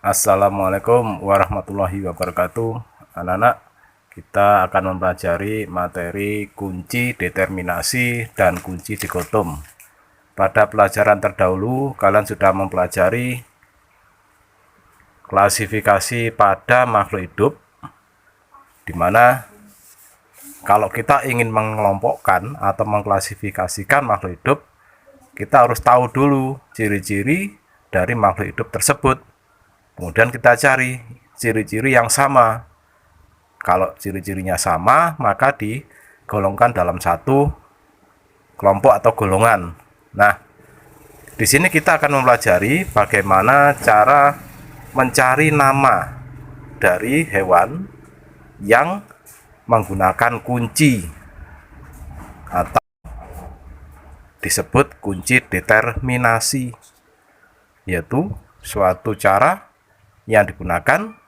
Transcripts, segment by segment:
Assalamualaikum warahmatullahi wabarakatuh. Anak-anak, kita akan mempelajari materi kunci determinasi dan kunci dikotom. Pada pelajaran terdahulu, kalian sudah mempelajari klasifikasi pada makhluk hidup, di mana kalau kita ingin mengelompokkan atau mengklasifikasikan makhluk hidup, kita harus tahu dulu ciri-ciri dari makhluk hidup tersebut. Kemudian kita cari ciri-ciri yang sama. Kalau ciri-cirinya sama, maka digolongkan dalam satu kelompok atau golongan. Nah, di sini kita akan mempelajari bagaimana cara mencari nama dari hewan yang menggunakan kunci atau disebut kunci determinasi, yaitu suatu cara yang digunakan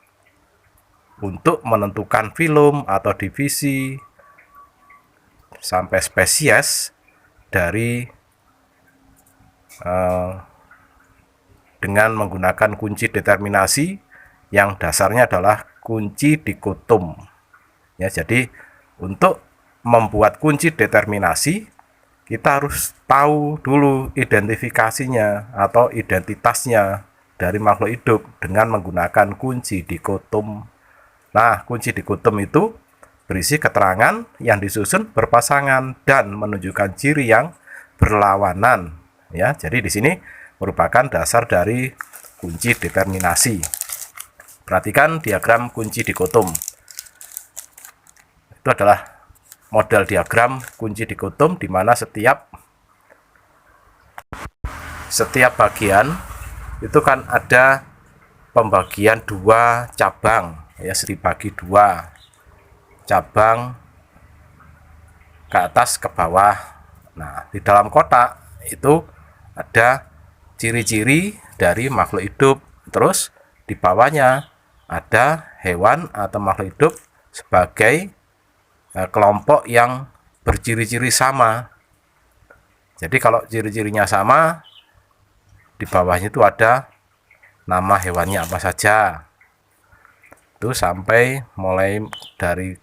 untuk menentukan filum atau divisi sampai spesies dari dengan menggunakan kunci determinasi yang dasarnya adalah kunci dikotom. Ya, jadi untuk membuat kunci determinasi kita harus tahu dulu identifikasinya atau identitasnya dari makhluk hidup dengan menggunakan kunci dikotom. Nah, kunci dikotom itu berisi keterangan yang disusun berpasangan dan menunjukkan ciri yang berlawanan. Ya, jadi di sini merupakan dasar dari kunci determinasi. Perhatikan diagram kunci dikotom. Itu adalah model diagram kunci dikotom di mana setiap bagian itu kan ada pembagian dua cabang, ya, dibagi dua cabang ke atas ke bawah. Nah, di dalam kotak itu ada ciri-ciri dari makhluk hidup, terus di bawahnya ada hewan atau makhluk hidup sebagai kelompok yang berciri-ciri sama. Jadi kalau ciri-cirinya sama, di bawahnya itu ada nama hewannya apa saja. Itu sampai mulai dari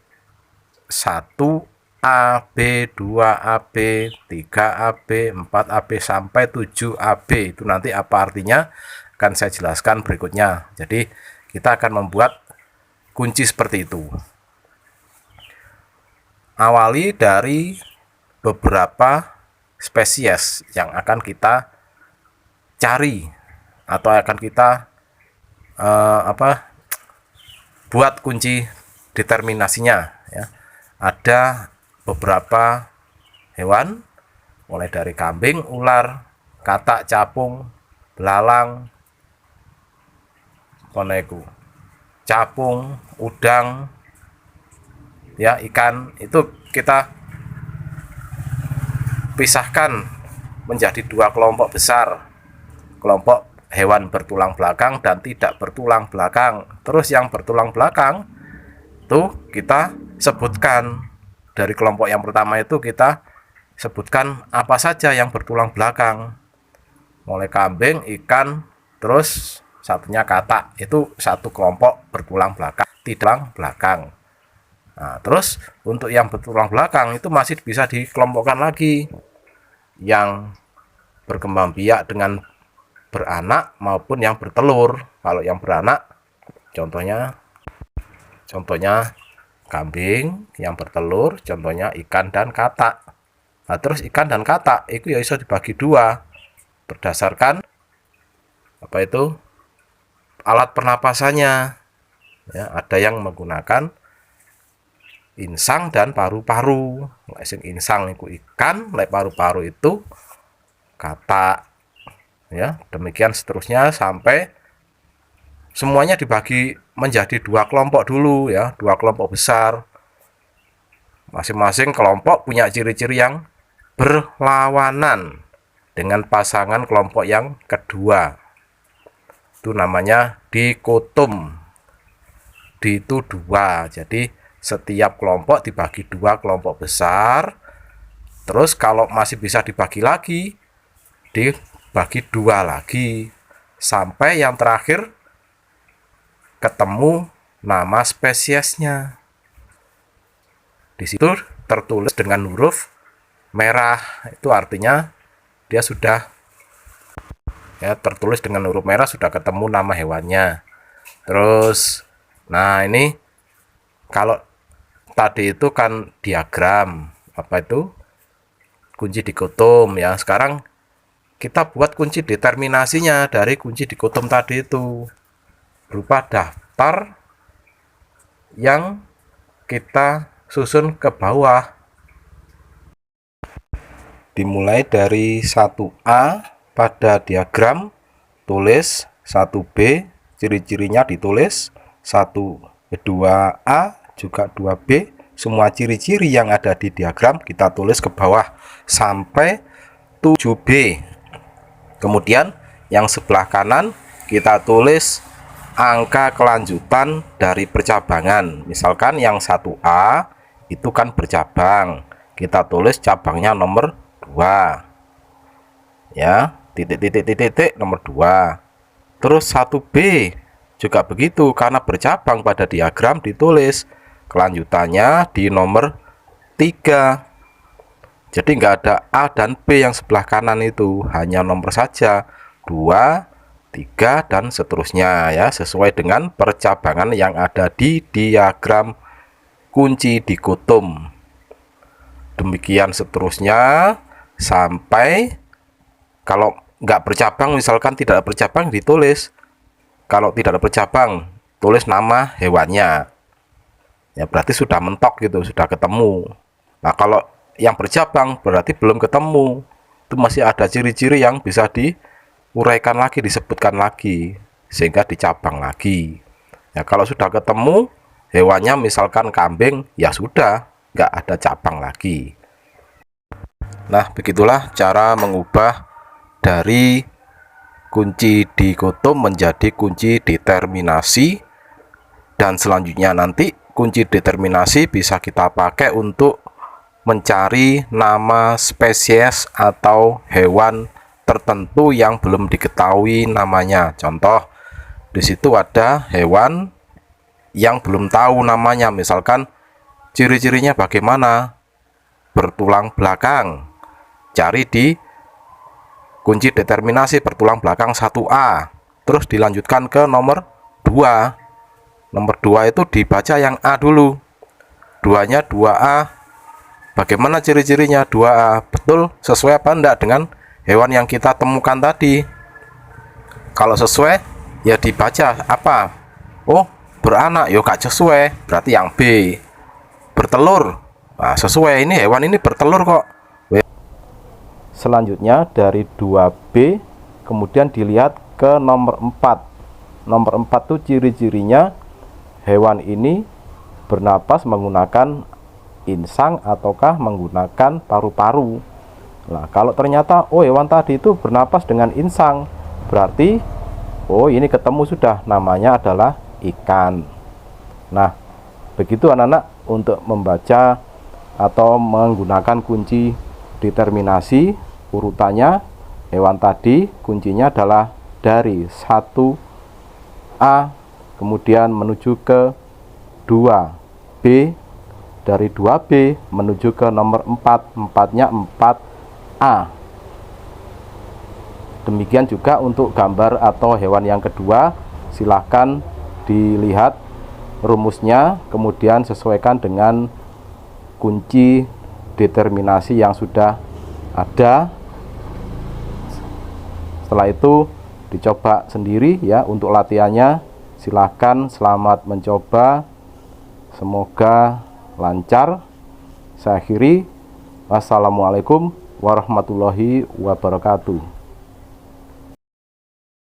1AB, 2AB, 3AB, 4AB sampai 7AB. Itu nanti apa artinya akan saya jelaskan berikutnya. Jadi kita akan membuat kunci seperti itu. Awali dari beberapa spesies yang akan kita cari atau akan kita buat kunci determinasinya, ya. Ada beberapa hewan mulai dari kambing, ular, katak, capung, belalang, capung, udang, ya, ikan. Itu kita pisahkan menjadi dua kelompok besar. Kelompok hewan bertulang belakang dan tidak bertulang belakang. Terus yang bertulang belakang itu kita sebutkan. Dari kelompok yang pertama itu kita sebutkan apa saja yang bertulang belakang. Mulai kambing, ikan, terus satunya katak. Itu satu kelompok bertulang belakang, tidak belakang. Nah, terus untuk yang bertulang belakang itu masih bisa dikelompokkan lagi. Yang berkembang biak dengan beranak maupun yang bertelur. Kalau yang beranak contohnya kambing, yang bertelur contohnya ikan dan katak. Nah, terus ikan dan katak itu ya bisa dibagi dua berdasarkan alat pernapasannya, ya. Ada yang menggunakan insang dan paru-paru. Insang itu ikan, paru-paru itu katak. Ya, demikian seterusnya sampai semuanya dibagi menjadi dua kelompok dulu, ya, dua kelompok besar. Masing-masing kelompok punya ciri-ciri yang berlawanan dengan pasangan kelompok yang kedua. Itu namanya dikotom. Di itu dua. Jadi setiap kelompok dibagi dua kelompok besar. Terus kalau masih bisa dibagi lagi, dibagi dua lagi sampai yang terakhir ketemu nama spesiesnya. Di situ tertulis dengan huruf merah, itu artinya dia sudah ya tertulis dengan huruf merah, sudah ketemu nama hewannya. Terus nah ini kalau tadi itu kan diagram apa itu kunci dikotom ya, sekarang kita buat kunci determinasinya dari kunci dikotom tadi itu berupa daftar yang kita susun ke bawah, dimulai dari 1A pada diagram tulis 1B, ciri-cirinya ditulis 2A juga 2B, semua ciri-ciri yang ada di diagram kita tulis ke bawah sampai 7B. Kemudian yang sebelah kanan kita tulis angka kelanjutan dari percabangan. Misalkan yang 1A itu kan bercabang, kita tulis cabangnya nomor 2 ya, titik nomor 2. Terus 1B juga begitu, karena bercabang pada diagram ditulis kelanjutannya di nomor 3. Jadi nggak ada A dan B yang sebelah kanan itu, hanya nomor saja 2, 3 dan seterusnya ya, sesuai dengan percabangan yang ada di diagram kunci dikotom. Demikian seterusnya sampai kalau nggak bercabang, misalkan tidak ada bercabang ditulis, kalau tidak ada bercabang tulis nama hewannya ya, berarti sudah mentok gitu, sudah ketemu. Nah kalau yang bercabang berarti belum ketemu, itu masih ada ciri-ciri yang bisa diuraikan lagi, disebutkan lagi sehingga dicabang lagi ya. Kalau sudah ketemu hewannya misalkan kambing ya sudah nggak ada cabang lagi. Nah begitulah cara mengubah dari kunci dikotom menjadi kunci determinasi, dan selanjutnya nanti kunci determinasi bisa kita pakai untuk mencari nama spesies atau hewan tertentu yang belum diketahui namanya. Contoh di situ ada hewan yang belum tahu namanya, misalkan ciri-cirinya bagaimana, bertulang belakang, cari di kunci determinasi bertulang belakang 1A, terus dilanjutkan ke nomor 2. Nomor 2 itu dibaca yang A dulu, 2-nya 2A, bagaimana ciri-cirinya 2A, betul sesuai apa enggak dengan hewan yang kita temukan tadi. Kalau sesuai ya dibaca apa, oh beranak, yo gak sesuai, berarti yang B. Bertelur, nah sesuai, ini hewan ini bertelur kok. Selanjutnya dari 2B kemudian dilihat ke nomor 4. Nomor 4 tuh ciri-cirinya hewan ini bernapas menggunakan insang ataukah menggunakan paru-paru. Nah kalau ternyata oh hewan tadi itu bernapas dengan insang, berarti oh ini ketemu sudah, namanya adalah ikan. Nah begitu anak-anak untuk membaca atau menggunakan kunci determinasi. Urutannya hewan tadi kuncinya adalah dari 1A kemudian menuju ke 2B, dari 2B menuju ke nomor 4, 4-nya 4A. Demikian juga untuk gambar atau hewan yang kedua, silahkan dilihat rumusnya kemudian sesuaikan dengan kunci determinasi yang sudah ada. Setelah itu dicoba sendiri ya untuk latihannya. Silahkan, selamat mencoba, semoga lancar. Saya akhiri, wassalamualaikum warahmatullahi wabarakatuh.